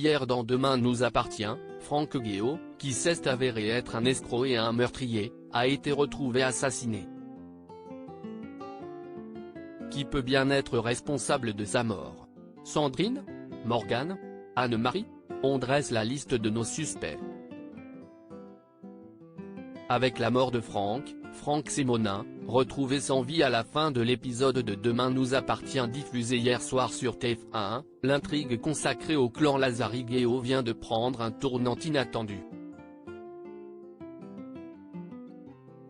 hier dans Demain nous appartient, Franck Guéot, qui s'est avéré être un escroc et un meurtrier, a été retrouvé assassiné. Qui peut bien être responsable de sa mort? Sandrine? Morgane? Anne-Marie? On dresse la liste de nos suspects. Avec la mort de Franck Simonin, retrouvé sans vie à la fin de l'épisode de Demain nous appartient diffusé hier soir sur TF1, l'intrigue consacrée au clan Lazari-Guéot vient de prendre un tournant inattendu.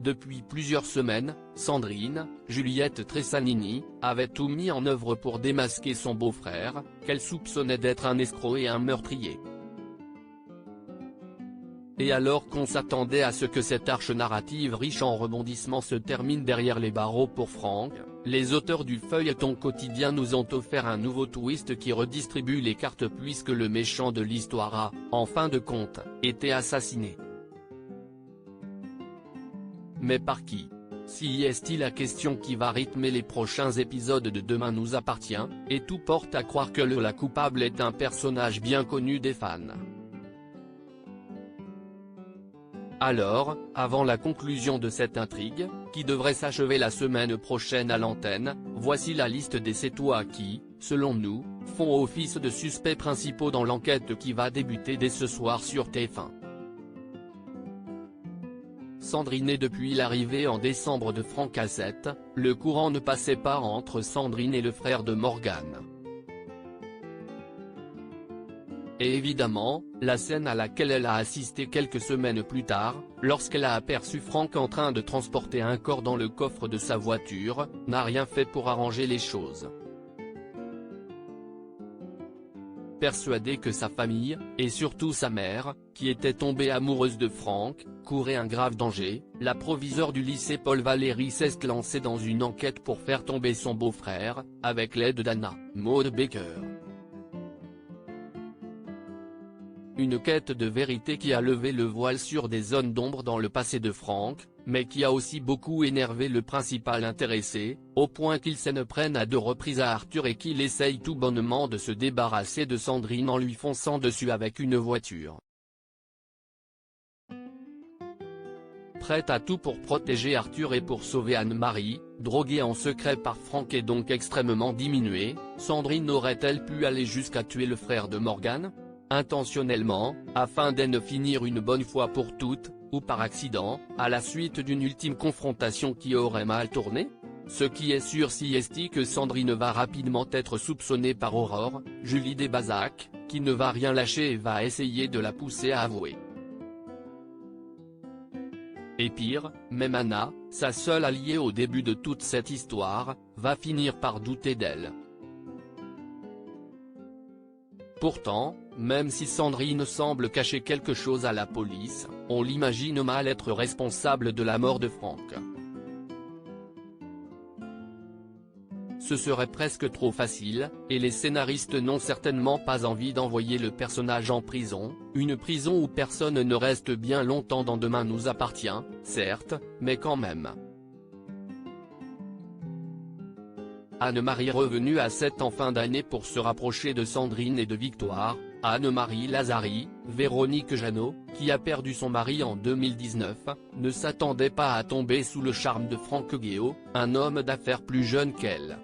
Depuis plusieurs semaines, Sandrine, Juliette Tressanini, avait tout mis en œuvre pour démasquer son beau-frère, qu'elle soupçonnait d'être un escroc et un meurtrier. Et alors qu'on s'attendait à ce que cette arche narrative riche en rebondissements se termine derrière les barreaux pour Franck, les auteurs du feuilleton quotidien nous ont offert un nouveau twist qui redistribue les cartes puisque le méchant de l'histoire a, en fin de compte, été assassiné. Mais par qui? Si est-il la question qui va rythmer les prochains épisodes de Demain nous appartient, et tout porte à croire que la coupable est un personnage bien connu des fans. Alors, avant la conclusion de cette intrigue, qui devrait s'achever la semaine prochaine à l'antenne, voici la liste des Sétois qui, selon nous, font office de suspects principaux dans l'enquête qui va débuter dès ce soir sur TF1. Sandrine. Depuis l'arrivée en décembre de Franck à 7, le courant ne passait pas entre Sandrine et le frère de Morgane. Et évidemment, la scène à laquelle elle a assisté quelques semaines plus tard, lorsqu'elle a aperçu Franck en train de transporter un corps dans le coffre de sa voiture, n'a rien fait pour arranger les choses. Persuadée que sa famille, et surtout sa mère, qui était tombée amoureuse de Franck, courait un grave danger, la proviseure du lycée Paul Valéry s'est lancée dans une enquête pour faire tomber son beau-frère, avec l'aide d'Anna, Maud Baker. Une quête de vérité qui a levé le voile sur des zones d'ombre dans le passé de Franck, mais qui a aussi beaucoup énervé le principal intéressé, au point qu'il s'en prenne à 2 reprises à Arthur et qu'il essaye tout bonnement de se débarrasser de Sandrine en lui fonçant dessus avec une voiture. Prête à tout pour protéger Arthur et pour sauver Anne-Marie, droguée en secret par Franck et donc extrêmement diminuée, Sandrine aurait-elle pu aller jusqu'à tuer le frère de Morgane? Intentionnellement, afin d'en finir une bonne fois pour toutes, ou par accident, à la suite d'une ultime confrontation qui aurait mal tourné? Ce qui est sûr si est que Sandrine va rapidement être soupçonnée par Aurore, Julie Desbazac, qui ne va rien lâcher et va essayer de la pousser à avouer. Et pire, même Anna, sa seule alliée au début de toute cette histoire, va finir par douter d'elle. Pourtant, même si Sandrine semble cacher quelque chose à la police, on l'imagine mal être responsable de la mort de Franck. Ce serait presque trop facile, et les scénaristes n'ont certainement pas envie d'envoyer le personnage en prison, une prison où personne ne reste bien longtemps dans Demain nous appartient, certes, mais quand même. Anne-Marie revenue à 7 en fin d'année pour se rapprocher de Sandrine et de Victoire, Anne-Marie Lazari, Véronique Jeannot, qui a perdu son mari en 2019, ne s'attendait pas à tomber sous le charme de Franck Guéot, un homme d'affaires plus jeune qu'elle.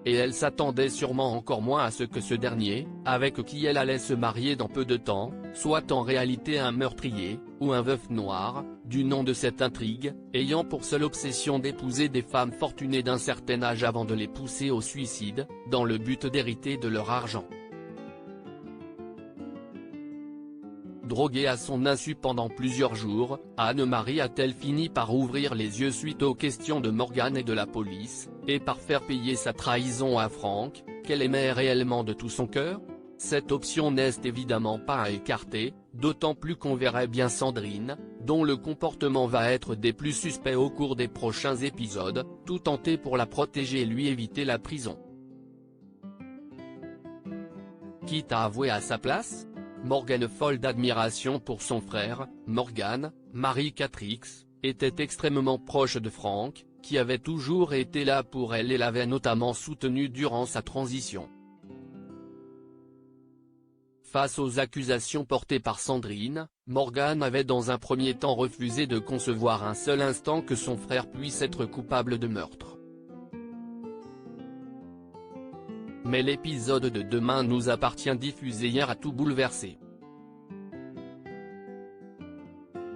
Et elle s'attendait sûrement encore moins à ce que ce dernier, avec qui elle allait se marier dans peu de temps, soit en réalité un meurtrier, ou un veuf noir, du nom de cette intrigue, ayant pour seule obsession d'épouser des femmes fortunées d'un certain âge avant de les pousser au suicide, dans le but d'hériter de leur argent. Droguée à son insu pendant plusieurs jours, Anne-Marie a-t-elle fini par ouvrir les yeux suite aux questions de Morgane et de la police, et par faire payer sa trahison à Franck, qu'elle aimait réellement de tout son cœur? Cette option n'est évidemment pas à écarter, d'autant plus qu'on verrait bien Sandrine, dont le comportement va être des plus suspects au cours des prochains épisodes, tout tenter pour la protéger et lui éviter la prison. Quitte à avouer à sa place? Morgane, folle d'admiration pour son frère, Morgane, Marie-Catrix, était extrêmement proche de Franck, qui avait toujours été là pour elle et l'avait notamment soutenu durant sa transition. Face aux accusations portées par Sandrine, Morgan avait dans un premier temps refusé de concevoir un seul instant que son frère puisse être coupable de meurtre. Mais l'épisode de Demain nous appartient diffusé hier a tout bouleversé.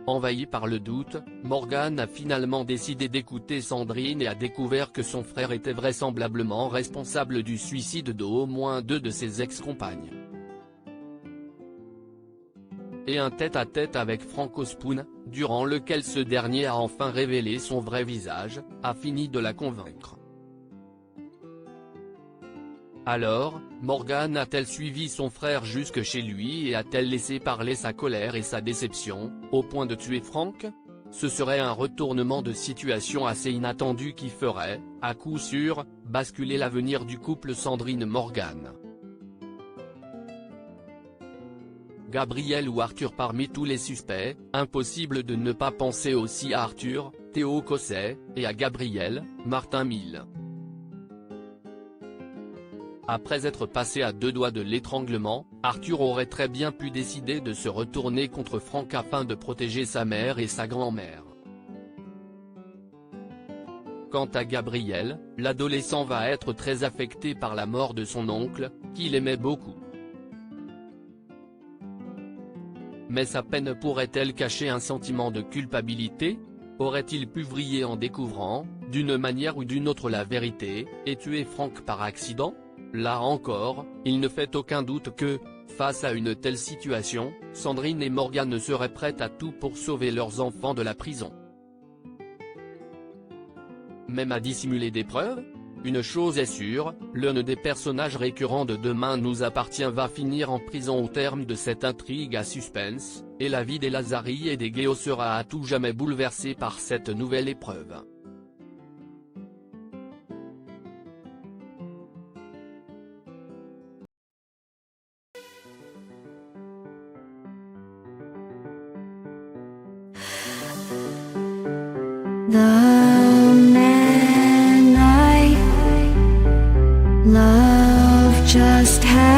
Envahi par le doute, Morgan a finalement décidé d'écouter Sandrine et a découvert que son frère était vraisemblablement responsable du suicide d'au moins 2 de ses ex-compagnes. Et un tête-à-tête avec Frank Ospoon, durant lequel ce dernier a enfin révélé son vrai visage, a fini de la convaincre. Alors, Morgan a-t-elle suivi son frère jusque chez lui et a-t-elle laissé parler sa colère et sa déception, au point de tuer Frank? Ce serait un retournement de situation assez inattendu qui ferait, à coup sûr, basculer l'avenir du couple Sandrine-Morgan. Gabriel ou Arthur parmi tous les suspects, impossible de ne pas penser aussi à Arthur, Théo Cosset, et à Gabriel, Martin Mille. Après être passé à 2 doigts de l'étranglement, Arthur aurait très bien pu décider de se retourner contre Frank afin de protéger sa mère et sa grand-mère. Quant à Gabriel, l'adolescent va être très affecté par la mort de son oncle, qu'il aimait beaucoup. Mais sa peine pourrait-elle cacher un sentiment de culpabilité? Aurait-il pu vriller en découvrant, d'une manière ou d'une autre la vérité, et tuer Frank par accident? Là encore, il ne fait aucun doute que, face à une telle situation, Sandrine et Morgan seraient prêtes à tout pour sauver leurs enfants de la prison. Même à dissimuler des preuves? Une chose est sûre, l'un des personnages récurrents de Demain nous appartient va finir en prison au terme de cette intrigue à suspense, et la vie des Lazari et des Guéot sera à tout jamais bouleversée par cette nouvelle épreuve. The man I love just had